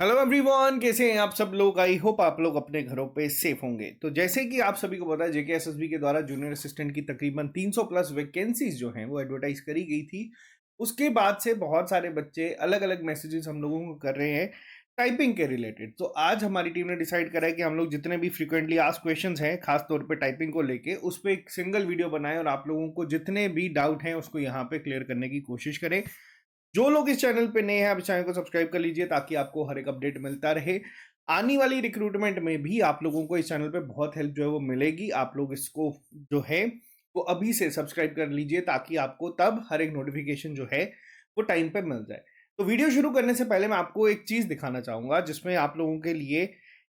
Hello everyone, कैसे हैं आप सब लोग। आई होप आप लोग अपने घरों पे सेफ होंगे। तो जैसे कि आप सभी को पता है, जेके एसएसबी के द्वारा जूनियर असिस्टेंट की तकरीबन 300 प्लस वैकेंसीज जो हैं वो एडवर्टाइज करी गई थी। उसके बाद से बहुत सारे बच्चे अलग अलग मैसेजेस हम लोगों को कर रहे हैं टाइपिंग के रिलेटेड। तो आज हमारी टीम ने डिसाइड करा है कि हम लोग जितने भी फ्रीक्वेंटली आस्क्ड क्वेश्चंस हैं खास तौर पे टाइपिंग को लेके उस पर एक सिंगल वीडियो बनाएं और आप लोगों को जितने भी डाउट हैं उसको यहाँ पे क्लियर करने की कोशिश करें। जो लोग इस चैनल पे नए हैं, आप इस चैनल को सब्सक्राइब कर लीजिए ताकि आपको हर एक अपडेट मिलता रहे। आने वाली रिक्रूटमेंट में भी आप लोगों को इस चैनल पे बहुत हेल्प जो है वो मिलेगी। आप लोग इसको जो है वो अभी से सब्सक्राइब कर लीजिए ताकि आपको तब हर एक नोटिफिकेशन जो है वो टाइम पे मिल जाए। तो वीडियो शुरू करने से पहले मैं आपको एक चीज दिखाना चाहूंगा जिसमें आप लोगों के लिए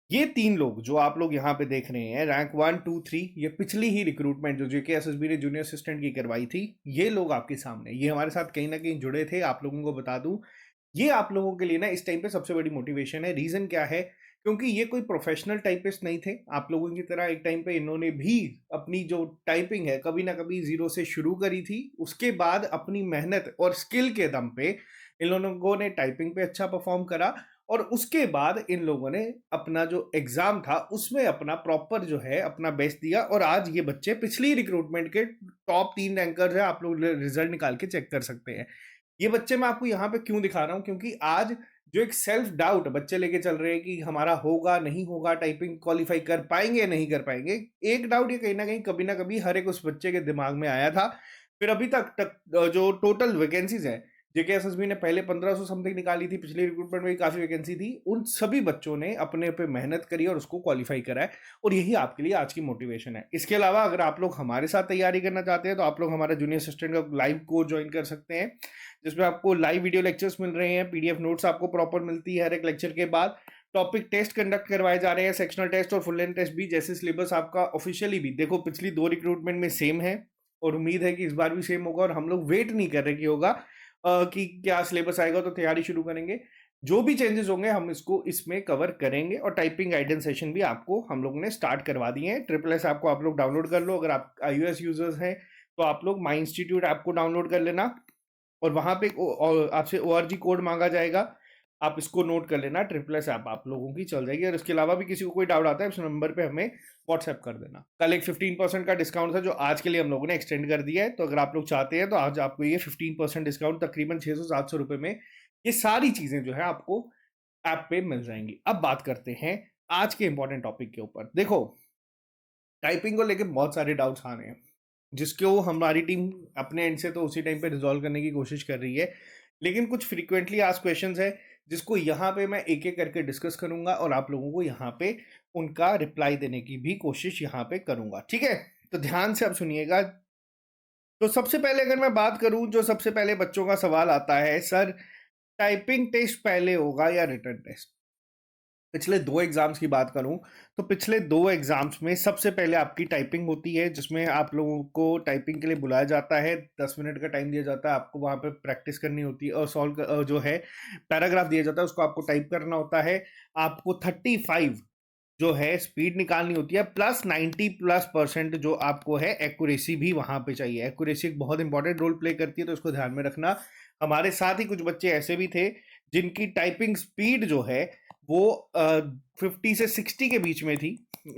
ये तीन लोग जो आप लोग यहाँ पे देख रहे हैं, रैंक 1 2 3, ये पिछली ही रिक्रूटमेंट जो जेके एसएसबी ने जूनियर असिस्टेंट की करवाई थी, ये लोग आपके सामने, ये हमारे साथ कहीं ना कहीं जुड़े थे। आप लोगों को बता दूं, ये आप लोगों के लिए ना इस टाइम पे सबसे बड़ी मोटिवेशन है। रीजन क्या है? क्योंकि ये कोई प्रोफेशनल टाइपिस्ट नहीं थे आप लोगों की तरह। एक टाइम पे इन्होंने भी अपनी जो टाइपिंग है कभी ना कभी जीरो से शुरू करी थी। उसके बाद अपनी मेहनत और स्किल के दम पे इन लोगों ने टाइपिंग पे अच्छा परफॉर्म करा और उसके बाद इन लोगों ने अपना जो एग्जाम था उसमें अपना प्रॉपर जो है अपना बेस्ट दिया। और आज ये बच्चे पिछली रिक्रूटमेंट के टॉप 3 रैंकर्स है, आप लोग रिजल्ट निकाल के चेक कर सकते हैं। ये बच्चे मैं आपको यहाँ पे क्यों दिखा रहा हूँ, क्योंकि आज जो एक सेल्फ डाउट बच्चे लेके चल रहे हैं कि हमारा होगा नहीं होगा, टाइपिंग क्वालिफाई कर पाएंगे या नहीं कर पाएंगे, एक डाउट ये कहीं ना कभी हर एक उस बच्चे के दिमाग में आया था। फिर अभी तक जो टोटल वैकेंसीज है, जेके एसएसबी ने पहले 1500 समथिंग निकाली थी, पिछली रिक्रूटमेंट में भी काफी वैकेंसी थी, उन सभी बच्चों ने अपने पे मेहनत करी और उसको क्वालिफाई करा है। और यही आपके लिए आज की मोटिवेशन है। इसके अलावा अगर आप लोग हमारे साथ तैयारी करना चाहते हैं तो आप लोग हमारा जूनियर असिस्टेंट का लाइव कोर्स ज्वाइन कर सकते हैं, जिसमें आपको लाइव वीडियो लेक्चर्स मिल रहे हैं, पीडीएफ नोट्स आपको प्रॉपर मिलती है हर एक लेक्चर के बाद, टॉपिक टेस्ट कंडक्ट करवाए जा रहे हैं, सेक्शनल टेस्ट और फुल लेंथ टेस्ट भी, जैसे सिलेबस आपका ऑफिशियली भी देखो पिछली 2 रिक्रूटमेंट में सेम है और उम्मीद है कि इस बार भी सेम होगा। और हम लोग वेट नहीं कर रहे कि होगा कि क्या सिलेबस आएगा तो तैयारी शुरू करेंगे। जो भी चेंजेस होंगे हम इसको इसमें कवर करेंगे। और टाइपिंग गाइडेंस सेशन भी आपको हम लोगों ने स्टार्ट करवा दिए हैं। ट्रिपल एस आपको आप लोग डाउनलोड कर लो। अगर आप iOS यूजर्स हैं तो आप लोग माई इंस्टीट्यूट ऐप को डाउनलोड कर लेना और वहां पे आपसे ORG कोड मांगा जाएगा, आप इसको नोट कर लेना। ट्रिपल एस ऐप आप लोगों की चल जाएगी। और इसके अलावा भी किसी को कोई डाउट आता है इस नंबर पे हमें व्हाट्सएप कर देना। कल एक 15% का डिस्काउंट था जो आज के लिए हम लोगों ने एक्सटेंड कर दिया है। तो अगर आप लोग चाहते हैं तो आज आपको ये 15% डिस्काउंट तकरीबन 600-700 रुपए में ये सारी चीजें जो है आपको ऐप पे मिल जाएंगी। अब बात करते हैं आज के इंपॉर्टेंट टॉपिक के ऊपर। देखो, टाइपिंग को लेकर बहुत सारे डाउट्स आ रहे हैं जिसको हमारी टीम अपने एंड से तो उसी टाइम पे रिजॉल्व करने की कोशिश कर रही है, लेकिन कुछ फ्रीक्वेंटली आस्क्ड क्वेश्चंस है जिसको यहाँ पे मैं एक एक करके डिस्कस करूंगा और आप लोगों को यहाँ पे उनका रिप्लाई देने की भी कोशिश यहाँ पे करूंगा। ठीक है, तो ध्यान से अब सुनिएगा। तो सबसे पहले अगर मैं बात करूं, जो सबसे पहले बच्चों का सवाल आता है, सर टाइपिंग टेस्ट पहले होगा या रिटन टेस्ट? पिछले 2 एग्जाम्स की बात करूं तो पिछले 2 एग्जाम्स में सबसे पहले आपकी टाइपिंग होती है, जिसमें आप लोगों को टाइपिंग के लिए बुलाया जाता है। 10 मिनट का टाइम दिया जाता है, आपको वहां पे प्रैक्टिस करनी होती है और सॉल्व जो है पैराग्राफ दिया जाता है उसको आपको टाइप करना होता है। आपको 35 जो है स्पीड निकालनी होती है, प्लस 90+% जो आपको है एक्यूरेसी भी वहां पे चाहिए। एक्यूरेसी एक बहुत इंपॉर्टेंट रोल प्ले करती है, तो इसको ध्यान में रखना। हमारे साथ ही कुछ बच्चे ऐसे भी थे जिनकी टाइपिंग स्पीड जो है वो 50 से 60 के बीच में थी,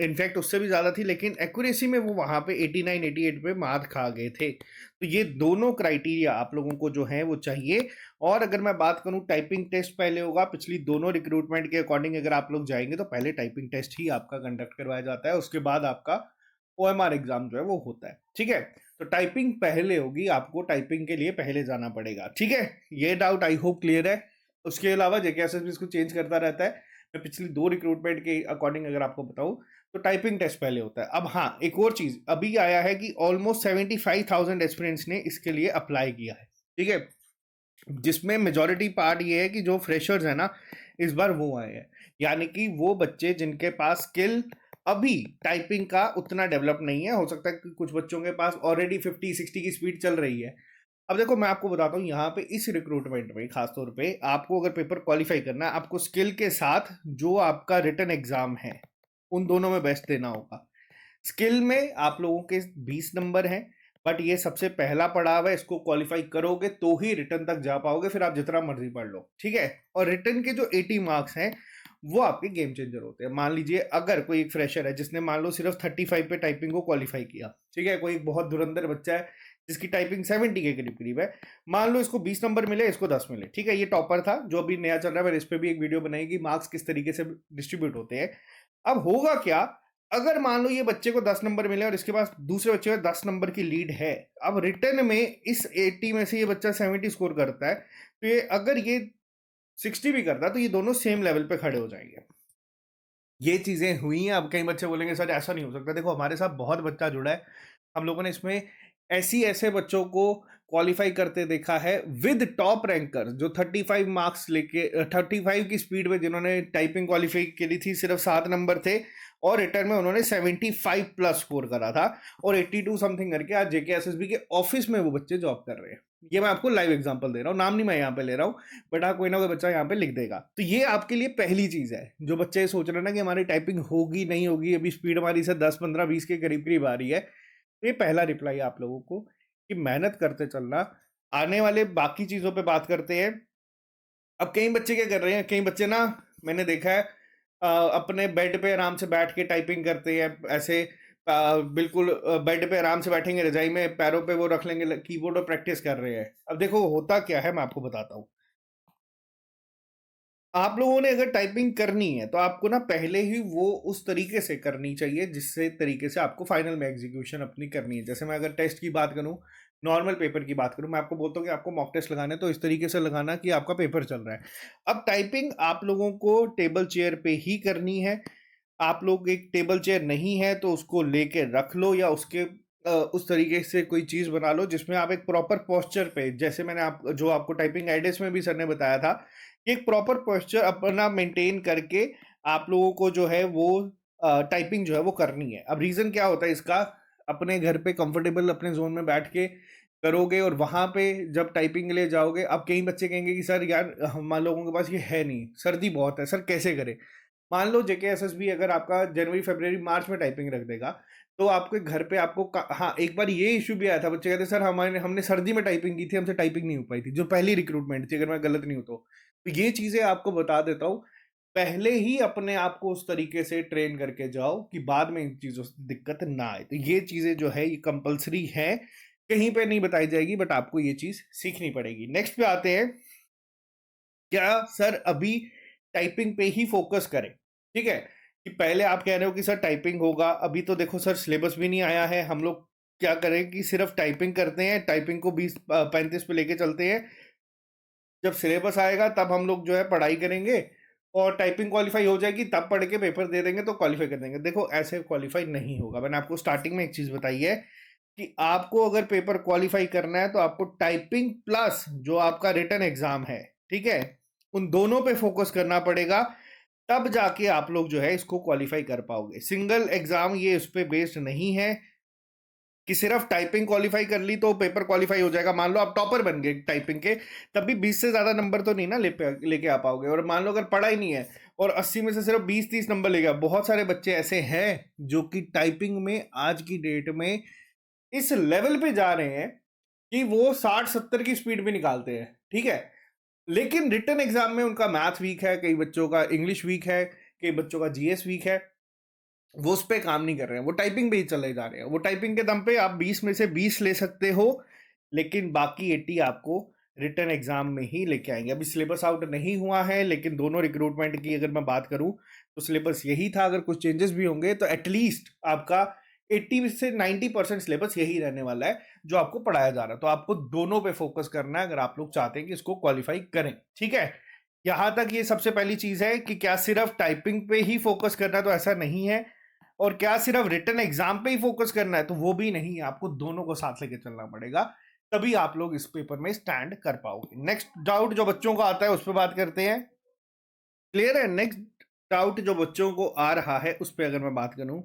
इनफैक्ट उससे भी ज्यादा थी, लेकिन एक्यूरेसी में वो वहां पे 89 88 पे मात खा गए थे। तो ये दोनों क्राइटेरिया आप लोगों को जो है वो चाहिए। और अगर मैं बात करूं, टाइपिंग टेस्ट पहले होगा। पिछली दोनों रिक्रूटमेंट के अकॉर्डिंग अगर आप लोग जाएंगे तो पहले टाइपिंग टेस्ट ही आपका कंडक्ट करवाया जाता है, उसके बाद आपका OMR एग्जाम जो है वो होता है। ठीक है, तो टाइपिंग पहले होगी, आपको टाइपिंग के लिए पहले जाना पड़ेगा। ठीक है, ये डाउट आई होप क्लियर है। उसके अलावा जेके एसएसबी इसको चेंज करता रहता है। मैं पिछली 2 रिक्रूटमेंट के अकॉर्डिंग अगर आपको बताऊं तो टाइपिंग टेस्ट पहले होता है। अब हाँ, एक और चीज अभी आया है कि ऑलमोस्ट 75,000 एस्पिरेंट्स ने इसके लिए अप्लाई किया है। ठीक है, जिसमें मेजोरिटी पार्ट ये है कि जो फ्रेशर्स है ना इस बार वो आए हैं, यानी कि वो बच्चे जिनके पास स्किल अभी टाइपिंग का उतना डेवलप नहीं है। हो सकता है कि कुछ बच्चों के पास ऑलरेडी 50 60 की स्पीड चल रही है। अब देखो, मैं आपको बताता हूँ यहाँ पे इस रिक्रूटमेंट में खासतौर पे आपको अगर पेपर क्वालिफाई करना है, आपको स्किल के साथ जो आपका रिटन एग्जाम है उन दोनों में बेस्ट देना होगा। स्किल में आप लोगों के 20 नंबर हैं, बट ये सबसे पहला पड़ाव है, इसको क्वालिफाई करोगे तो ही रिटर्न तक जा पाओगे, फिर आप जितना मर्जी पढ़ लो, ठीक है। और रिटर्न के जो 80 मार्क्स हैं वो आपके गेम चेंजर होते हैं। मान लीजिए अगर कोई एक फ्रेशर है जिसने मान लो सिर्फ 35 पे टाइपिंग को क्वालिफाई किया, ठीक है, कोई एक बहुत धुरंधर बच्चा है जिसकी टाइपिंग 70 के करीब करीब है, मान लो इसको 20 नंबर मिले, इसको 10 मिले, ठीक है, ये टॉपर था जो अभी नया चल रहा है, मैंने इस पर भी एक वीडियो बनाई कि मार्क्स किस तरीके से डिस्ट्रीब्यूट होते हैं। अब होगा क्या, अगर मान लो ये बच्चे को 10 नंबर मिले और इसके पास दूसरे बच्चे को 10 नंबर की लीड है, अब रिटर्न में इस 80 में से ये बच्चा 70 स्कोर करता है, तो ये अगर ये 60 भी करता है तो ये दोनों सेम लेवल पे खड़े हो जाएंगे। ये चीजें हुई हैं। अब कई बच्चे बोलेंगे सर ऐसा नहीं हो सकता, देखो हमारे साथ बहुत बच्चा जुड़ा है, हम लोगों ने इसमें ऐसे बच्चों को क्वालिफाई करते देखा है विद टॉप रैंकर, जो 35 मार्क्स लेके 35 की स्पीड में जिन्होंने टाइपिंग क्वालिफाई करी थी, सिर्फ 7 नंबर थे और रिटर्न में उन्होंने 75 प्लस स्कोर करा था और 82 समथिंग करके आज जेकेएसएसबी के ऑफिस में वो बच्चे जॉब कर रहे हैं। ये मैं आपको लाइव एग्जांपल दे रहा हूँ, नाम नहीं मैं यहाँ पे ले रहा हूँ, बट हाँ कोई ना कोई बच्चा यहाँ पे लिख देगा। तो ये आपके लिए पहली चीज है। जो बच्चे सोच रहे हैं ना कि हमारी टाइपिंग होगी नहीं होगी, अभी स्पीड हमारी से 10 15 20 के करीब करीब आ रही है, तो ये पहला रिप्लाई है आप लोगों को कि मेहनत करते चलना। आने वाले बाकी चीजों पे बात करते हैं। अब कई बच्चे क्या कर रहे हैं, कई बच्चे ना मैंने देखा है अपने बेड पे आराम से बैठ के टाइपिंग करते हैं, ऐसे बिल्कुल बेड पे आराम से बैठेंगे, रजाई में पैरों पे वो रख लेंगे कीबोर्ड और प्रैक्टिस कर रहे हैं। अब देखो होता क्या है, मैं आपको बताता हूँ। आप लोगों ने अगर टाइपिंग करनी है तो आपको ना पहले ही वो उस तरीके से करनी चाहिए जिससे तरीके से आपको फाइनल में एग्जीक्यूशन अपनी करनी है। जैसे मैं अगर टेस्ट की बात करूं, नॉर्मल पेपर की बात करूं, मैं आपको बोलता हूँ कि आपको मॉक टेस्ट लगाना है तो इस तरीके से लगाना कि आपका पेपर चल रहा है। अब टाइपिंग आप लोगों को टेबल चेयर पे ही करनी है। आप लोग एक टेबल चेयर नहीं है तो उसको लेके रख लो या उसके उस तरीके से कोई चीज़ बना लो जिसमें आप एक प्रॉपर पोस्चर पे, जैसे मैंने आप जो आपको टाइपिंग आइडियाज में भी सर ने बताया था, एक प्रॉपर पोस्चर अपना मेंटेन करके आप लोगों को जो है वो टाइपिंग जो है वो करनी है। अब रीज़न क्या होता है इसका, अपने घर पे कंफर्टेबल अपने जोन में बैठ के करोगे और वहां पे जब टाइपिंग के लिए जाओगे, अब कई बच्चे कहेंगे कि सर यार हम लोगों के पास ये है नहीं, सर्दी बहुत है, सर कैसे करें। मान लो जेकेएसएसबी अगर आपका जनवरी फरवरी मार्च में टाइपिंग रख देगा, तो आपके घर पे आपको हाँ एक बार ये इशू भी आया था, बच्चे कहते सर हमारे हमने सर्दी में टाइपिंग की थी, हमसे टाइपिंग नहीं हो पाई थी, जो पहली रिक्रूटमेंट थी अगर मैं गलत नहीं हूँ तो ये चीज़ें आपको बता देता हूँ। पहले ही अपने आप को उस तरीके से ट्रेन करके जाओ कि बाद में इन चीज़ों से दिक्कत ना आए। तो ये चीज़ें जो है ये कंपलसरी है, कहीं पे नहीं बताई जाएगी, बट आपको ये चीज़ सीखनी पड़ेगी। नेक्स्ट पे आते हैं, क्या सर अभी टाइपिंग पे ही फोकस करें, ठीक है, कि पहले आप कह रहे हो कि सर टाइपिंग होगा, अभी तो देखो सर सिलेबस भी नहीं आया है, हम लोग क्या करें कि सिर्फ टाइपिंग करते हैं, टाइपिंग को 20 35 पे लेके चलते हैं, जब सिलेबस आएगा तब हम लोग जो है पढ़ाई करेंगे और टाइपिंग क्वालिफाई हो जाएगी तब पढ़ के पेपर दे देंगे तो क्वालिफाई कर देंगे। देखो ऐसे क्वालिफाई नहीं होगा। मैंने आपको स्टार्टिंग में एक चीज बताई है कि आपको अगर पेपर क्वालिफाई करना है तो आपको टाइपिंग प्लस जो आपका रिटन एग्जाम है, ठीक है, उन दोनों पे फोकस करना पड़ेगा, तब जाके आप लोग जो है इसको क्वालिफाई कर पाओगे। सिंगल एग्जाम ये उस पर बेस्ड नहीं है कि सिर्फ टाइपिंग क्वालिफाई कर ली तो पेपर क्वालिफाई हो जाएगा। मान लो आप टॉपर बन गए टाइपिंग के, तब भी 20 से ज्यादा नंबर तो नहीं ना लेके आ पाओगे। और मान लो अगर पढ़ा ही नहीं है और 80 में से सिर्फ 20 30 नंबर ले गया, बहुत सारे बच्चे ऐसे हैं जो कि टाइपिंग में आज की डेट में इस लेवल पे जा रहे हैं कि वो 60 70 की स्पीड में निकालते हैं, ठीक है, लेकिन रिटन एग्जाम में उनका मैथ वीक है, कई बच्चों का इंग्लिश वीक है, कई बच्चों का जीएस वीक है, वो उस पर काम नहीं कर रहे हैं, वो टाइपिंग पे ही चले जा रहे हैं। वो टाइपिंग के दम पे आप 20 में से 20 ले सकते हो, लेकिन बाकी 80 आपको रिटन एग्जाम में ही लेके आएंगे। अभी सिलेबस आउट नहीं हुआ है, लेकिन दोनों रिक्रूटमेंट की अगर मैं बात करूं तो सिलेबस यही था। अगर कुछ चेंजेस भी होंगे तो एटलीस्ट आपका 80 से 90% सिलेबस यही रहने वाला है जो आपको पढ़ाया जा रहा है। तो आपको दोनों पे फोकस करना है अगर आप लोग चाहते हैं कि इसको क्वालिफाई करें, ठीक है। यहां तक ये सबसे पहली चीज है कि क्या सिर्फ टाइपिंग पे ही फोकस करना है, तो ऐसा नहीं है। और क्या सिर्फ रिटन एग्जाम पे ही फोकस करना है, तो वो भी नहीं है, आपको दोनों को साथ लेके चलना पड़ेगा, तभी आप लोग इस पेपर में स्टैंड कर पाओगे। नेक्स्ट डाउट जो बच्चों को आता है उस पर बात करते हैं। क्लियर है? नेक्स्ट डाउट जो बच्चों को आ रहा है उस पर अगर मैं बात करूं,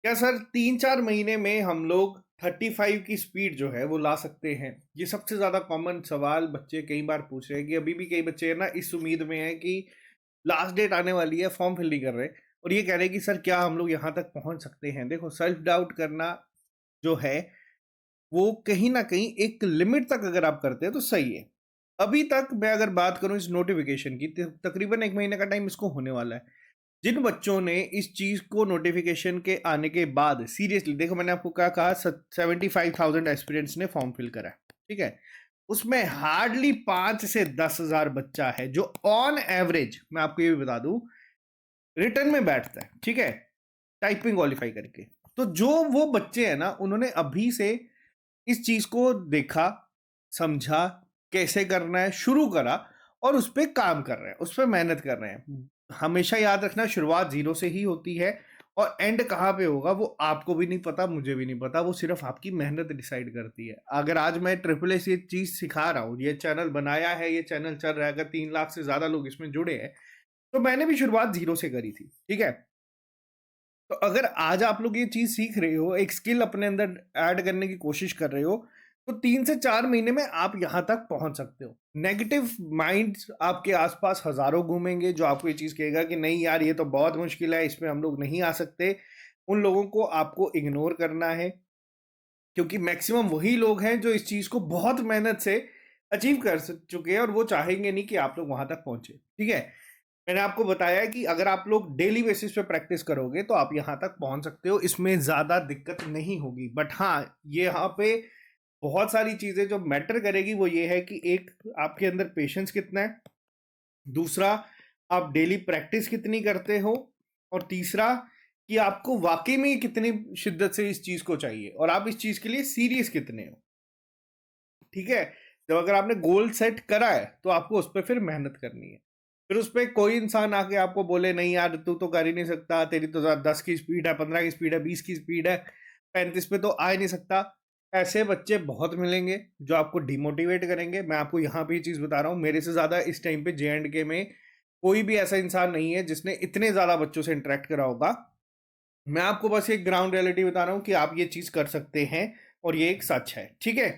क्या सर 3 4 महीने में हम लोग 35 की स्पीड जो है वो ला सकते हैं? ये सबसे ज्यादा कॉमन सवाल बच्चे कई बार पूछ रहे हैं कि अभी भी कई बच्चे है ना इस उम्मीद में है कि लास्ट डेट आने वाली है, फॉर्म फिल नहीं कर रहे और ये कह रहे हैं कि सर क्या हम लोग यहाँ तक पहुंच सकते हैं। देखो सेल्फ डाउट करना जो है वो कहीं न कहीं एक लिमिट तक अगर आप करते हैं तो सही है। अभी तक मैं अगर बात करूँ इस नोटिफ़िकेशन की त तकरीबन 1 महीने का टाइम इसको होने वाला है। जिन बच्चों ने इस चीज़ को नोटिफ़िकेशन के आने के बाद सीरियसली देखो मैंने आपको क्या कहा 75,000 एस्पिरेंट्स ने फॉर्म फिल करा है, ठीक है? उसमें हार्डली 5 से 10,000 बच्चा है जो ऑन एवरेज मैं आपको ये भी बता दूँ रिटन में बैठता है, ठीक है? टाइपिंग क्वालीफाई करके। तो जो वो बच्चे हैं ना उन्होंने अभी से इस चीज़ को देखा, समझा, कैसे करना है, शुरू करा और उस पे काम कर रहे हैं, उस पे मेहनत कर रहे हैं। हमेशा याद रखना शुरुआत ज़ीरो से ही होती है और एंड कहाँ पे होगा वो आपको भी नहीं पता, मुझे भी नहीं पता, वो सिर्फ़ आपकी मेहनत डिसाइड करती है। अगर आज मैं ट्रिपल एस ये चीज़ सिखा रहा हूँ, ये चैनल बनाया है, ये चैनल चल रहा है, अगर 3 लाख से ज़्यादा लोग इसमें जुड़े हैं, तो मैंने भी शुरुआत ज़ीरो से करी थी, ठीक है? तो अगर आज आप लोग ये चीज़ सीख रहे हो, एक स्किल अपने अंदर ऐड करने की कोशिश कर रहे हो, तो 3 से 4 महीने में आप यहाँ तक पहुँच सकते हो। नेगेटिव माइंड्स आपके आस-पास हज़ारों घूमेंगे, जो आपको ये चीज़ कहेगा कि नहीं यार ये तो बहुत मुश्किल है, इसमें हम लोग नहीं आ सकते। उन लोगों को आपको इग्नोर करना है, क्योंकि मैक्सिमम वही लोग हैं जो इस चीज़ को बहुत मेहनत से अचीव कर चुके हैं और वो चाहेंगे नहीं कि आप लोग वहाँ तक पहुँचे, ठीक है? मैंने आपको बताया है कि अगर आप लोग डेली बेसिस पे प्रैक्टिस करोगे तो आप यहाँ तक पहुँच सकते हो, इसमें ज़्यादा दिक्कत नहीं होगी। बट हाँ, ये यहाँ पे बहुत सारी चीज़ें जो मैटर करेगी वो ये है कि एक आपके अंदर पेशेंस कितना है, दूसरा आप डेली प्रैक्टिस कितनी करते हो और तीसरा कि आपको वाक़ई में कितनी शिद्दत से इस चीज़ को चाहिए और आप इस चीज़ के लिए सीरियस कितने हो, ठीक है? जब अगर आपने गोल सेट करा है तो आपको उस पे फिर मेहनत करनी है। फिर उस पे कोई इंसान आके आपको बोले नहीं यार तू तो कर ही नहीं सकता, तेरी तो 10 की स्पीड है, 15 की स्पीड है, 20 की स्पीड है, 35 पे तो आ ही नहीं सकता। ऐसे बच्चे बहुत मिलेंगे जो आपको डिमोटिवेट करेंगे। मैं आपको यहाँ पे ये चीज़ बता रहा हूँ, मेरे से ज़्यादा इस टाइम पे जे&के में कोई भी ऐसा इंसान नहीं है जिसने इतने ज़्यादा बच्चों से इंटरेक्ट करा होगा। मैं आपको बस एक ग्राउंड रियलिटी बता रहा हूँ कि आप ये चीज़ कर सकते हैं और ये एक सच है, ठीक है?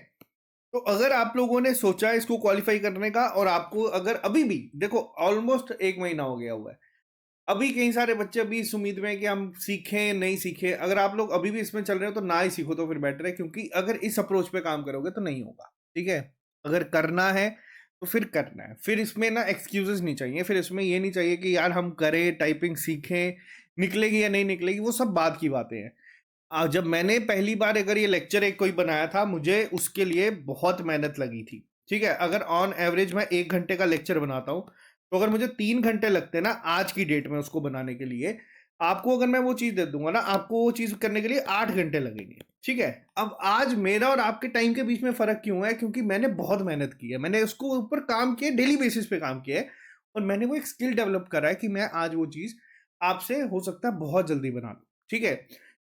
तो अगर आप लोगों ने सोचा है इसको क्वालिफाई करने का और आपको अगर अभी भी देखो ऑलमोस्ट 1 महीना हो गया हुआ है। अभी कई सारे बच्चे अभी इस उम्मीद में हैं कि हम सीखें, नहीं सीखें। अगर आप लोग अभी भी इसमें चल रहे हो तो ना ही सीखो तो फिर बेटर है, क्योंकि अगर इस अप्रोच पे काम करोगे तो नहीं होगा, ठीक है? अगर करना है तो फिर करना है। फिर इसमें ना एक्सक्यूज़ेज़ नहीं चाहिए, फिर इसमें ये नहीं चाहिए कि यार हम करें, टाइपिंग सीखें, निकलेगी या नहीं निकलेगी, वो सब बाद की बातें हैं। जब मैंने पहली बार अगर ये लेक्चर एक कोई बनाया था, मुझे उसके लिए बहुत मेहनत लगी थी, ठीक है? अगर ऑन एवरेज मैं 1 घंटे का लेक्चर बनाता हूँ, तो अगर मुझे 3 घंटे लगते ना आज की डेट में उसको बनाने के लिए, आपको अगर मैं वो चीज़ दे दूँगा ना, आपको वो चीज़ करने के लिए 8 घंटे लगेंगे, ठीक है? अब आज मेरा और आपके टाइम के बीच में फ़र्क क्यों है? क्योंकि मैंने बहुत मेहनत की है, मैंने उसको ऊपर काम किया, डेली बेसिस पे काम किया है और मैंने वो एक स्किल डेवलप करा है कि मैं आज वो चीज़ आपसे हो सकता है बहुत जल्दी बना लूँ, ठीक है?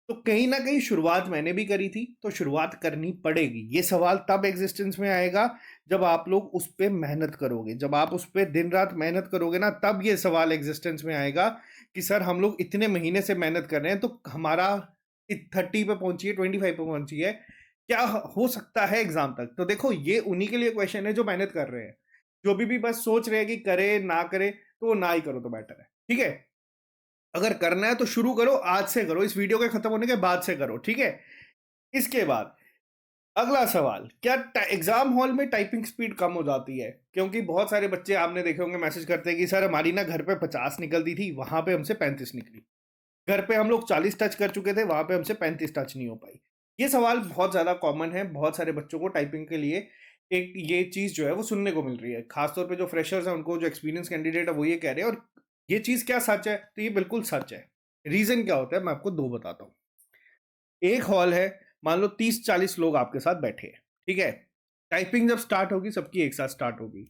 तो कहीं न कहीं शुरुआत मैंने भी करी थी, तो शुरुआत करनी पड़ेगी। ये सवाल तब एक्जिस्टेंस में आएगा, जब आप लोग उस पे मेहनत करोगे। जब आप उस पे दिन-रात मेहनत करोगे ना, तब ये सवाल एक्जिस्टेंस में आएगा कि सर हम लोग इतने महीने से मेहनत कर रहे हैं, तो हमारा 30 पे पहुँची है, 25 पे पहुँची है, क्या हो सकता है एग्ज़ाम तक? तो देखो, ये उन्हीं के लिए क्वेश्चन है जो मेहनत कर रहे हैं। जो भी बस सोच रहे हैं कि करें, ना करें, तो वो ना ही करो तो बेटर है। ठीक है? अगर करना है तो शुरू करो, आज से करो, इस वीडियो के खत्म होने के बाद से करो, ठीक है? इसके बाद अगला सवाल, क्या एग्जाम हॉल में टाइपिंग स्पीड कम हो जाती है? क्योंकि बहुत सारे बच्चे आपने देखे होंगे मैसेज करते हैं कि सर हमारी ना घर पे 50 निकलती थी, वहां पे हमसे 35 निकली। घर पे हम लोग 40 टच कर चुके थे, वहां पे हमसे 35 टच नहीं हो पाई। ये सवाल बहुत ज्यादा कॉमन है, बहुत सारे बच्चों को टाइपिंग के लिए एक ये चीज जो है वो सुनने को मिल रही है। खासतौर पे जो फ्रेशर्स हैं उनको, जो एक्सपीरियंस कैंडिडेट है वो ये कह रहे हैं। और ये चीज क्या सच है? तो ये बिल्कुल सच है। रीजन क्या होता है मैं आपको दो बताता हूँ। एक हॉल है, मान लो 30-40 लोग आपके साथ बैठे हैं, ठीक है? टाइपिंग जब स्टार्ट होगी सबकी एक साथ स्टार्ट होगी।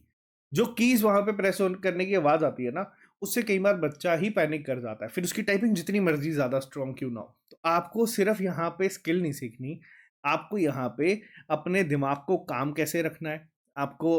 जो कीज वहां पे प्रेस ऑन करने की आवाज आती है ना, उससे कई बार बच्चा ही पैनिक कर जाता है, फिर उसकी टाइपिंग जितनी मर्जी ज्यादा स्ट्रॉन्ग क्यों ना हो। तो आपको सिर्फ यहाँ पे स्किल नहीं सीखनी, आपको यहाँ पे अपने दिमाग को काम कैसे रखना है आपको।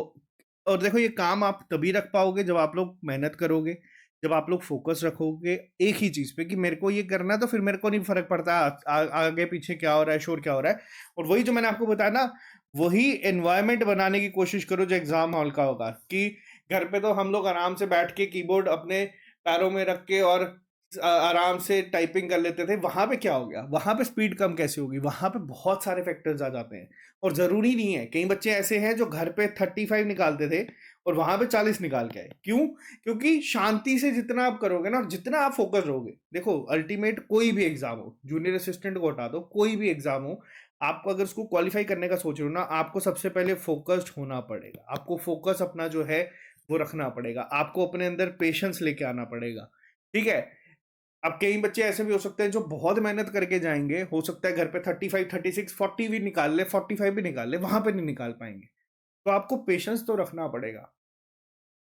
और देखो, ये काम आप तभी रख पाओगे जब आप लोग मेहनत करोगे, जब आप लोग फोकस रखोगे एक ही चीज पे कि मेरे को ये करना है, तो फिर मेरे को नहीं फर्क पड़ता आगे पीछे क्या हो रहा है, शोर क्या हो रहा है। और वही जो मैंने आपको बताया ना, वही एनवायरनमेंट बनाने की कोशिश करो जो एग्जाम हॉल का होगा। कि घर पे तो हम लोग आराम से बैठ के कीबोर्ड अपने पैरों में रख के और आराम से टाइपिंग कर लेते थे, वहाँ पे क्या हो गया? वहाँ पे स्पीड कम कैसे होगी? वहाँ पे बहुत सारे फैक्टर्स आ जाते हैं और ज़रूरी नहीं है, कई बच्चे ऐसे हैं जो घर पे 35 निकालते थे और वहाँ पे 40 निकाल के आए। क्यों? क्योंकि शांति से जितना आप करोगे ना और जितना आप फ़ोकस्ड रहोगे, देखो अल्टीमेट कोई भी एग्ज़ाम हो, जूनियर असिस्टेंट को हटा दो, कोई भी एग्ज़ाम हो, आपको अगर उसको क्वालीफाई करने का सोच रहे हो ना, आपको सबसे पहले फ़ोकस्ड होना पड़ेगा। आपको फ़ोकस अपना जो है, वो रखना पड़ेगा। आपको अपने अंदर पेशेंस लेके आना पड़ेगा, ठीक है? अब कई बच्चे ऐसे भी हो सकते हैं जो बहुत मेहनत करके जाएंगे, हो सकता है घर पे 35, 36, 40 भी निकाल ले, 45 भी निकाल ले, वहां पे नहीं निकाल पाएंगे। तो आपको पेशेंस तो रखना पड़ेगा।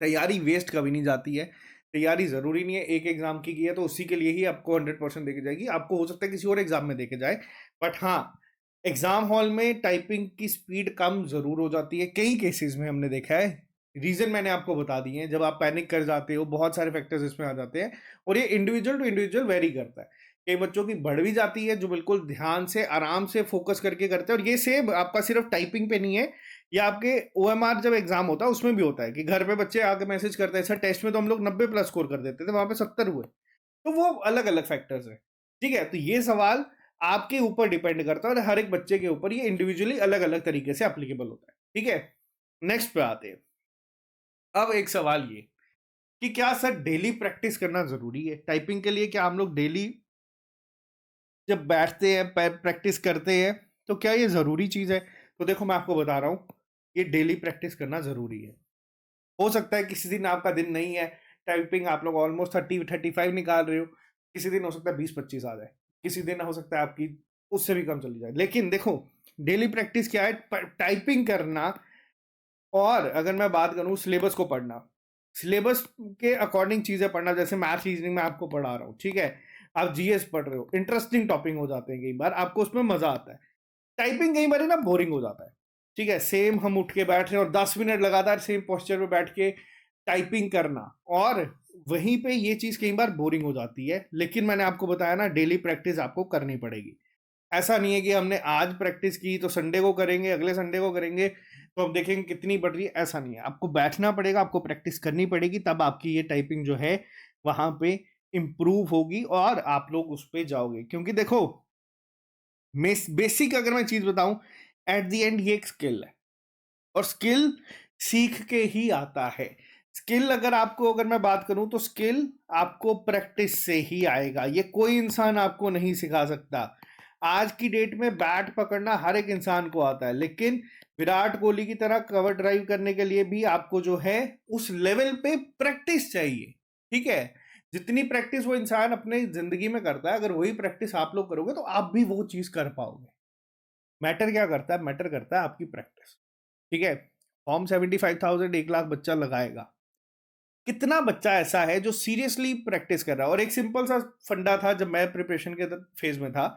तैयारी वेस्ट कभी नहीं जाती है। तैयारी जरूरी नहीं है एक एग्जाम की है तो उसी के लिए ही आपको 100% देके जाएगी, आपको हो सकता है किसी और एग्जाम में देके जाए। बट हाँ, एग्जाम हॉल में टाइपिंग की स्पीड कम जरूर हो जाती है, कई केसेस में हमने देखा है। रीजन मैंने आपको बता दिए हैं, जब आप पैनिक कर जाते हो, बहुत सारे फैक्टर्स इसमें आ जाते हैं और ये इंडिविजुअल टू इंडिविजुअल वेरी करता है। कई बच्चों की बढ़ भी जाती है जो बिल्कुल ध्यान से आराम से फोकस करके करते हैं, और ये सेम आपका सिर्फ टाइपिंग पे नहीं है, या आपके ओएमआर जब एग्जाम होता है उसमें भी होता है कि घर पे बच्चे आके मैसेज करते हैं सर टेस्ट में तो हम लोग 90+ स्कोर कर देते थे, वहां पे 70 हुए। तो वो अलग अलग फैक्टर्स है, ठीक है? तो ये सवाल आपके ऊपर डिपेंड करता है और हर एक बच्चे के ऊपर ये इंडिविजुअली अलग अलग तरीके से एप्लीकेबल होता है, ठीक है? नेक्स्ट पे आते हैं। अब एक सवाल ये कि क्या सर डेली प्रैक्टिस करना जरूरी है टाइपिंग के लिए? क्या हम लोग डेली जब बैठते हैं प्रैक्टिस करते हैं तो क्या ये जरूरी चीज है? तो देखो मैं आपको बता रहा हूँ, ये डेली प्रैक्टिस करना जरूरी है। हो सकता है किसी दिन आपका दिन नहीं है, टाइपिंग आप लोग ऑलमोस्ट 30-35 निकाल रहे हो, किसी दिन हो सकता है 20-25 आ जाए, किसी दिन हो सकता है आपकी उससे भी कम चली जाए। लेकिन देखो डेली प्रैक्टिस क्या है, टाइपिंग करना। और अगर मैं बात करूं सिलेबस को पढ़ना, सिलेबस के अकॉर्डिंग चीजें पढ़ना, जैसे मैथ रीजनिंग में आपको पढ़ा रहा हूँ, ठीक है? आप जीएस पढ़ रहे हो, इंटरेस्टिंग टॉपिक हो जाते हैं, कई बार आपको उसमें मजा आता है। टाइपिंग कई बार ना बोरिंग हो जाता है, ठीक है? सेम हम उठ के बैठ रहे हैं और 10 मिनट लगातार सेम पोस्चर पे बैठ के टाइपिंग करना, और वहीं पे ये चीज कई बार बोरिंग हो जाती है। लेकिन मैंने आपको बताया ना, डेली प्रैक्टिस आपको करनी पड़ेगी। ऐसा नहीं है कि हमने आज प्रैक्टिस की तो संडे को करेंगे, अगले संडे को करेंगे तो हम देखेंगे कितनी बढ़ रही है, ऐसा नहीं है। आपको बैठना पड़ेगा, आपको प्रैक्टिस करनी पड़ेगी, तब आपकी ये टाइपिंग जो है वहां पे इंप्रूव होगी और आप लोग उस पर जाओगे। क्योंकि देखो बेसिक अगर मैं चीज बताऊं, एट द एंड ये एक स्किल है और स्किल सीख के ही आता है। स्किल अगर मैं बात करूं तो स्किल आपको प्रैक्टिस से ही आएगा, ये कोई इंसान आपको नहीं सिखा सकता। आज की डेट में बैट पकड़ना हर एक इंसान को आता है, लेकिन विराट कोहली की तरह कवर ड्राइव करने के लिए भी आपको जो है उस लेवल पे प्रैक्टिस चाहिए, ठीक है? जितनी प्रैक्टिस वो इंसान अपने जिंदगी में करता है, अगर वही प्रैक्टिस आप लोग करोगे तो आप भी वो चीज कर पाओगे। मैटर क्या करता है? मैटर करता है आपकी प्रैक्टिस, ठीक है? फॉर्म 75,000 1 लाख बच्चा लगाएगा, कितना बच्चा ऐसा है जो सीरियसली प्रैक्टिस कर रहा है? और एक सिंपल सा फंडा था जब मैं प्रिपरेशन के फेज में था,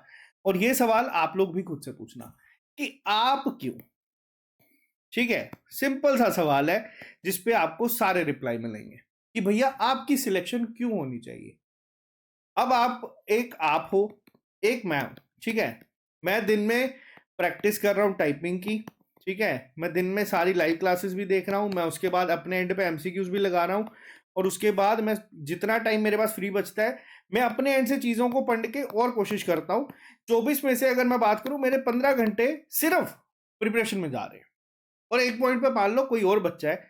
और ये सवाल आप लोग भी खुद से पूछना कि आप क्यों, ठीक है? सिंपल सा सवाल है जिसपे आपको सारे रिप्लाई मिलेंगे कि भैया आपकी सिलेक्शन क्यों होनी चाहिए। अब आप हो, एक मैं हूं, ठीक है? मैं दिन में प्रैक्टिस कर रहा हूं टाइपिंग की, ठीक है? मैं दिन में सारी लाइव क्लासेस भी देख रहा हूं, मैं उसके बाद अपने एंड पे एमसीक्यूज भी लगा रहा हूं, और उसके बाद मैं जितना टाइम मेरे पास फ्री बचता है मैं अपने एंड से चीजों को पढ़ के और कोशिश करता हूं। 24 में से अगर मैं बात करूं, मेरे 15 घंटे सिर्फ प्रिपरेशन में जा रहे हैं। और एक पॉइंट पे मान लो कोई और बच्चा है,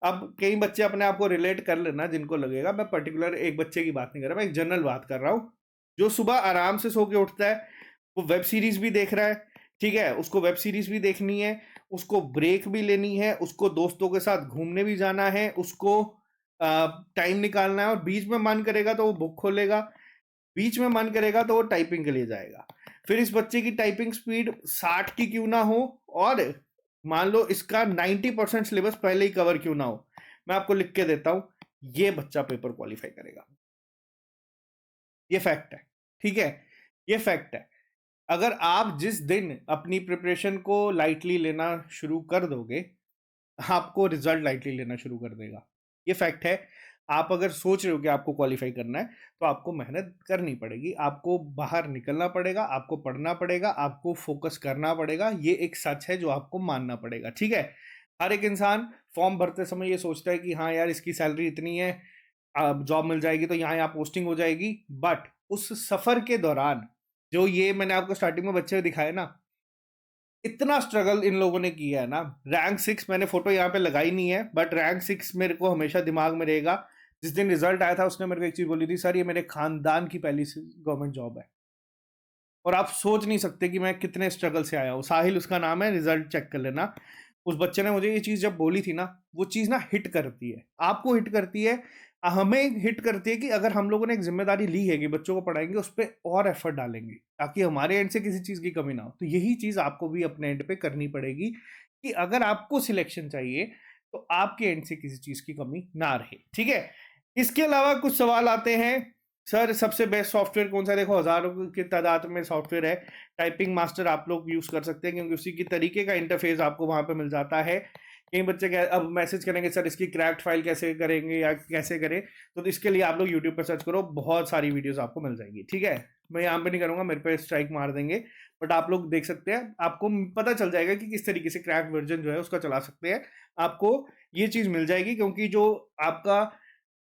अब कई बच्चे अपने आप को रिलेट कर लेना जिनको लगेगा, मैं पर्टिकुलर एक बच्चे की बात नहीं कर रहा, मैं एक जनरल बात कर रहा हूँ, जो सुबह आराम से सो के उठता है, वो वेब सीरीज भी देख रहा है, ठीक है? उसको वेब सीरीज भी देखनी है, उसको ब्रेक भी लेनी है, उसको दोस्तों के साथ घूमने भी जाना है, उसको टाइम निकालना है, और बीच में मन करेगा तो वो बुक खोलेगा, बीच में मन करेगा तो वो टाइपिंग के लिए जाएगा। फिर इस बच्चे की टाइपिंग स्पीड 60 की क्यों ना हो, और मान लो इसका 90% सिलेबस पहले ही कवर क्यों ना हो, मैं आपको लिख के देता हूं, ये बच्चा पेपर क्वालिफाई करेगा। ये फैक्ट है, ठीक है? ये फैक्ट है। अगर आप जिस दिन अपनी प्रिपरेशन को लाइटली लेना शुरू कर दोगे, आपको रिजल्ट लाइटली लेना शुरू कर देगा। ये फैक्ट है। आप अगर सोच रहे हो कि आपको क्वालिफाई करना है तो आपको मेहनत करनी पड़ेगी, आपको बाहर निकलना पड़ेगा, आपको पढ़ना पड़ेगा, आपको फोकस करना पड़ेगा। ये एक सच है जो आपको मानना पड़ेगा, ठीक है? हर एक इंसान फॉर्म भरते समय ये सोचता है कि हाँ यार इसकी सैलरी इतनी है, जॉब मिल जाएगी तो यहाँ पोस्टिंग हो जाएगी, बट उस सफर के दौरान जो ये मैंने आपको स्टार्टिंग में बच्चे दिखाए ना, इतना स्ट्रगल इन लोगों ने किया है ना। रैंक 6 मैंने फोटो यहाँ पे लगाई नहीं है, बट रैंक 6 मेरे को हमेशा दिमाग में रहेगा। जिस दिन रिजल्ट आया था उसने मेरे को एक चीज बोली थी, सर ये मेरे खानदान की पहली गवर्नमेंट जॉब है। और आप सोच नहीं सकते कि मैं कितने स्ट्रगल से आया हूँ। साहिल उसका नाम है, रिजल्ट चेक कर लेना। उस बच्चे ने मुझे ये चीज जब बोली थी ना, वो चीज ना हिट करती है, आपको हिट करती है, हमें हिट करती है कि अगर हम लोगों ने एक जिम्मेदारी ली है कि बच्चों को पढ़ाएंगे, उस पर और एफर्ट डालेंगे ताकि हमारे एंड से किसी चीज की कमी ना हो। तो यही चीज आपको भी अपने एंड पे करनी पड़ेगी कि अगर आपको सिलेक्शन चाहिए तो आपके एंड से किसी चीज की कमी ना रहे। ठीक है, इसके अलावा कुछ सवाल आते हैं, सर सबसे बेस्ट सॉफ्टवेयर कौन सा है? देखो हजारों की तादाद में सॉफ्टवेयर है, टाइपिंग मास्टर आप लोग यूज कर सकते हैं क्योंकि उसी की तरीके का इंटरफेस आपको वहां पे मिल जाता है। कई बच्चे अब मैसेज करेंगे सर इसकी क्रैक्ड फाइल कैसे करेंगे या कैसे करें, तो इसके लिए आप लोग यूट्यूब पर सर्च करो, बहुत सारी वीडियोस आपको मिल जाएगी। ठीक है, मैं यहाँ पे नहीं करूंगा, मेरे पे स्ट्राइक मार देंगे, बट आप लोग देख सकते हैं, आपको पता चल जाएगा कि किस तरीके से क्रैक वर्जन जो है उसका चला सकते हैं। आपको ये चीज मिल जाएगी क्योंकि जो आपका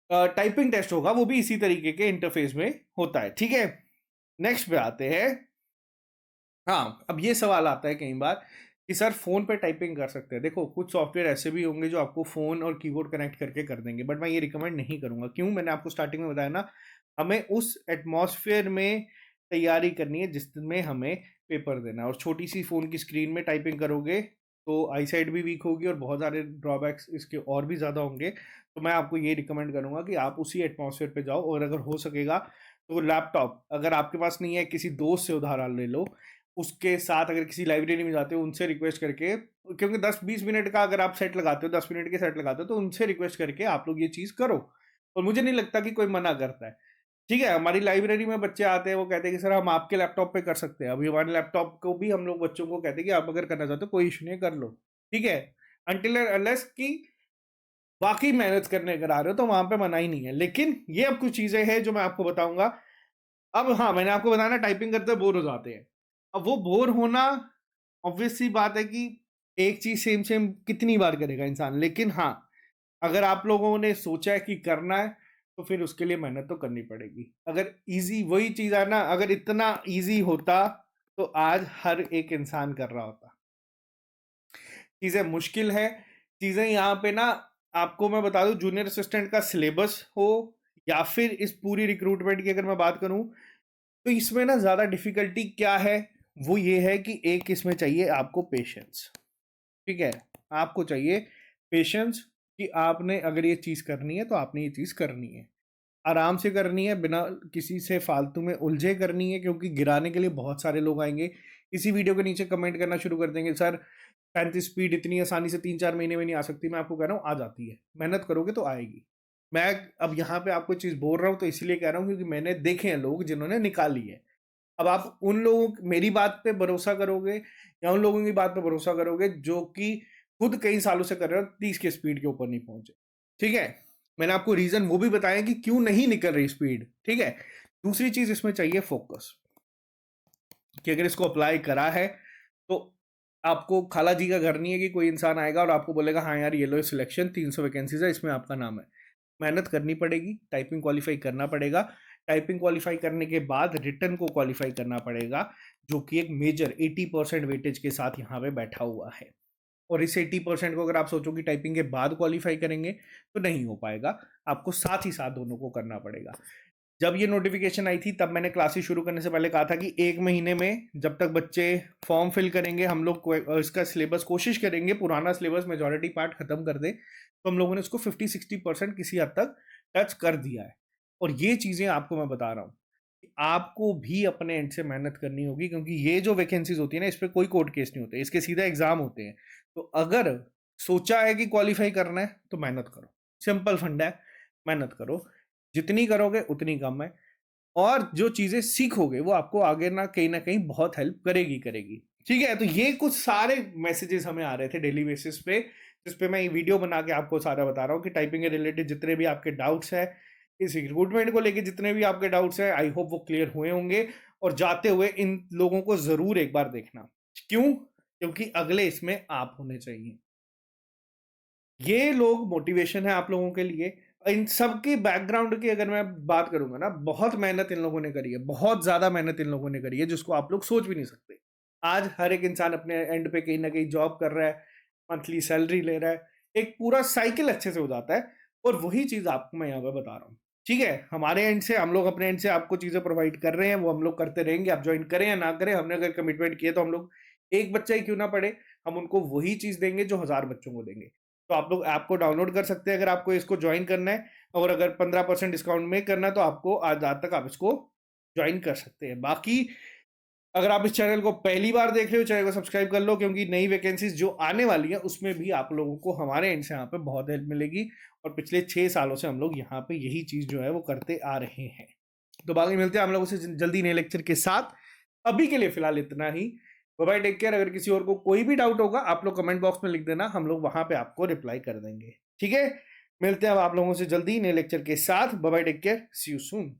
टाइपिंग टेस्ट होगा वो भी इसी तरीके के इंटरफेस में होता है। ठीक है, नेक्स्ट पे आते हैं। हाँ, अब ये सवाल आता है कई बार कि सर फोन पे टाइपिंग कर सकते हैं। देखो कुछ सॉफ्टवेयर ऐसे भी होंगे जो आपको फोन और कीबोर्ड कनेक्ट करके कर देंगे, बट मैं ये रिकमेंड नहीं करूंगा। क्यों? मैंने आपको स्टार्टिंग में बताया ना, हमें उस एटमॉस्फेयर में तैयारी करनी है जिसमें हमें पेपर देना है, और छोटी सी फोन की स्क्रीन में टाइपिंग करोगे तो आई साइड भी वीक होगी और बहुत सारे ड्रॉबैक्स इसके और भी ज़्यादा होंगे। तो मैं आपको ये रिकमेंड करूंगा कि आप उसी एटमॉस्फेयर पे जाओ, और अगर हो सकेगा तो लैपटॉप अगर आपके पास नहीं है, किसी दोस्त से उधार ले लो। उसके साथ अगर किसी लाइब्रेरी में जाते हो उनसे रिक्वेस्ट करके, क्योंकि 10-20 मिनट का अगर आप सेट लगाते हो, 10 मिनट के सेट लगाते हो, तो उनसे रिक्वेस्ट करके आप लोग ये चीज़ करो, और मुझे नहीं लगता कि कोई मना करता है। ठीक है, हमारी लाइब्रेरी में बच्चे आते हैं, वो कहते हैं कि सर हम आपके लैपटॉप पे कर सकते हैं। अभी हमारे लैपटॉप को भी हम लोग बच्चों को कहते हैं कि आप अगर करना चाहते हो कोई इशू नहीं, कर लो। ठीक है, अनटिल अनलेस की वाकई मेहनत करने करा रहे हो तो वहां पे मना ही नहीं है। लेकिन ये अब कुछ चीजें हैं जो मैं आपको बताऊंगा। अब हाँ, मैंने आपको बताया ना टाइपिंग करते बोर हो जाते हैं। अब वो बोर होना ऑब्वियस सी बात है कि एक चीज सेम सेम कितनी बार करेगा इंसान। लेकिन हाँ, अगर आप लोगों ने सोचा है कि करना है तो फिर उसके लिए मेहनत तो करनी पड़ेगी। अगर इजी वही चीज है ना, अगर इतना इजी होता तो आज हर एक इंसान कर रहा होता। चीजें मुश्किल है, चीजें यहाँ पे ना, आपको मैं बता दूं, जूनियर असिस्टेंट का सिलेबस हो या फिर इस पूरी रिक्रूटमेंट की अगर मैं बात करूं, तो इसमें ना ज्यादा डिफिकल्टी क्या है, वो ये है कि एक इसमें चाहिए आपको पेशेंस। ठीक है, आपको चाहिए पेशेंस कि आपने अगर ये चीज करनी है तो आपने ये चीज करनी है, आराम से करनी है, बिना किसी से फालतू में उलझे करनी है, क्योंकि गिराने के लिए बहुत सारे लोग आएंगे। इसी वीडियो के नीचे कमेंट करना शुरू कर देंगे, सर 35 स्पीड इतनी आसानी से 3-4 महीने में नहीं आ सकती। मैं आपको कह रहा हूँ आ जाती है, मेहनत करोगे तो आएगी। मैं अब यहाँ पे आपको चीज बोल रहा हूँ तो इसलिए कह रहा हूँ क्योंकि मैंने देखे हैं लोग जिन्होंने निकाली है। अब आप उन लोगों मेरी बात पे भरोसा करोगे या उन लोगों की बात पे भरोसा करोगे जो कि खुद कई सालों से कर रहे हो, 30 के स्पीड के ऊपर नहीं पहुंचे। ठीक है, मैंने आपको रीजन वो भी बताया कि क्यों नहीं निकल रही स्पीड। ठीक है, दूसरी चीज इसमें चाहिए फोकस, कि अगर इसको अप्लाई करा है तो आपको खाला जी का घर नहीं है कि कोई इंसान आएगा और आपको बोलेगा हाँ यार ये लो सिलेक्शन 300 वैकेंसीज है, इसमें आपका नाम है। मेहनत करनी पड़ेगी, टाइपिंग क्वालिफाई करना पड़ेगा, टाइपिंग क्वालिफाई करने के बाद रिटर्न को क्वालिफाई करना पड़ेगा, जो कि एक मेजर 80% वेटेज के साथ यहाँ पे बैठा हुआ है। और इस 80% को अगर आप सोचो कि टाइपिंग के बाद क्वालिफाई करेंगे तो नहीं हो पाएगा, आपको साथ ही साथ दोनों को करना पड़ेगा। जब ये नोटिफिकेशन आई थी तब मैंने क्लासेस शुरू करने से पहले कहा था कि 1 महीने में जब तक बच्चे फॉर्म फिल करेंगे, हम लोग इसका सिलेबस कोशिश करेंगे पुराना सिलेबस मेजॉरिटी पार्ट खत्म कर दे। तो हम लोगों ने इसको 50-60% किसी हद तक टच कर दिया है। और ये चीज़ें आपको मैं बता रहा हूँ कि आपको भी अपने एंड से मेहनत करनी होगी, क्योंकि ये जो वैकेंसीज होती है ना, इस पर कोई कोर्ट केस नहीं होते, इसके सीधा एग्जाम होते हैं। तो अगर सोचा है कि क्वालिफाई करना है तो मेहनत करो, सिंपल फंडा है, मेहनत करो, जितनी करोगे उतनी कम है। और जो चीजें सीखोगे वो आपको आगे ना कहीं बहुत हेल्प करेगी करेगी। ठीक है, तो ये कुछ सारे मैसेजेस हमें आ रहे थे डेली बेसिस पे, जिस पे मैं ये वीडियो बना के आपको सारा बता रहा हूँ कि टाइपिंग के रिलेटेड जितने भी आपके डाउट्स हैं, इस रिक्रूटमेंट को लेके जितने भी आपके डाउट्स हैं, आई होप वो क्लियर हुए होंगे। और जाते हुए इन लोगों को जरूर एक बार देखना। क्यों? क्योंकि अगले इसमें आप होने चाहिए। ये लोग मोटिवेशन है आप लोगों के लिए। इन सबकी बैकग्राउंड की अगर मैं बात करूंगा ना, बहुत मेहनत इन लोगों ने करी है, बहुत ज्यादा मेहनत इन लोगों ने करी है, जिसको आप लोग सोच भी नहीं सकते। आज हर एक इंसान अपने एंड पे कहीं ना कहीं जॉब कर रहा है, मंथली सैलरी ले रहा है, एक पूरा साइकिल अच्छे से हो जाता है। और वही चीज आपको मैं यहाँ पे बता रहा हूँ। ठीक है, हमारे एंड से हम लोग अपने एंड से आपको चीजें प्रोवाइड कर रहे हैं, वो हम लोग करते रहेंगे। आप ज्वाइन करें या ना करें, हमने अगर कमिटमेंट किए तो हम लोग एक बच्चा ही क्यों ना पढ़े, हम उनको वही चीज देंगे जो 1000 बच्चों को देंगे। तो आप लोग ऐप को डाउनलोड कर सकते हैं अगर आपको इसको ज्वाइन करना है। और अगर 15% डिस्काउंट में करना है तो आपको आज रात तक आप इसको ज्वाइन कर सकते हैं। बाकी अगर आप इस चैनल को पहली बार देख रहे हो, चैनल को सब्सक्राइब कर लो, क्योंकि नई वैकेंसीज जो आने वाली है उसमें भी आप लोगों को हमारे एंड से यहाँ पे बहुत हेल्प मिलेगी। और पिछले 6 सालों से हम लोग यहाँ पे यही चीज जो है वो करते आ रहे हैं। तो बाकी मिलते हैं हम लोगों से जल्दी नए लेक्चर के साथ। अभी के लिए फिलहाल इतना ही। Bye bye, take care. अगर किसी और को कोई भी डाउट होगा आप लोग कमेंट बॉक्स में लिख देना, हम लोग वहां पे आपको रिप्लाई कर देंगे। ठीक है, मिलते हैं अब आप लोगों से जल्दी नए लेक्चर के साथ। Bye bye, take care, see you soon.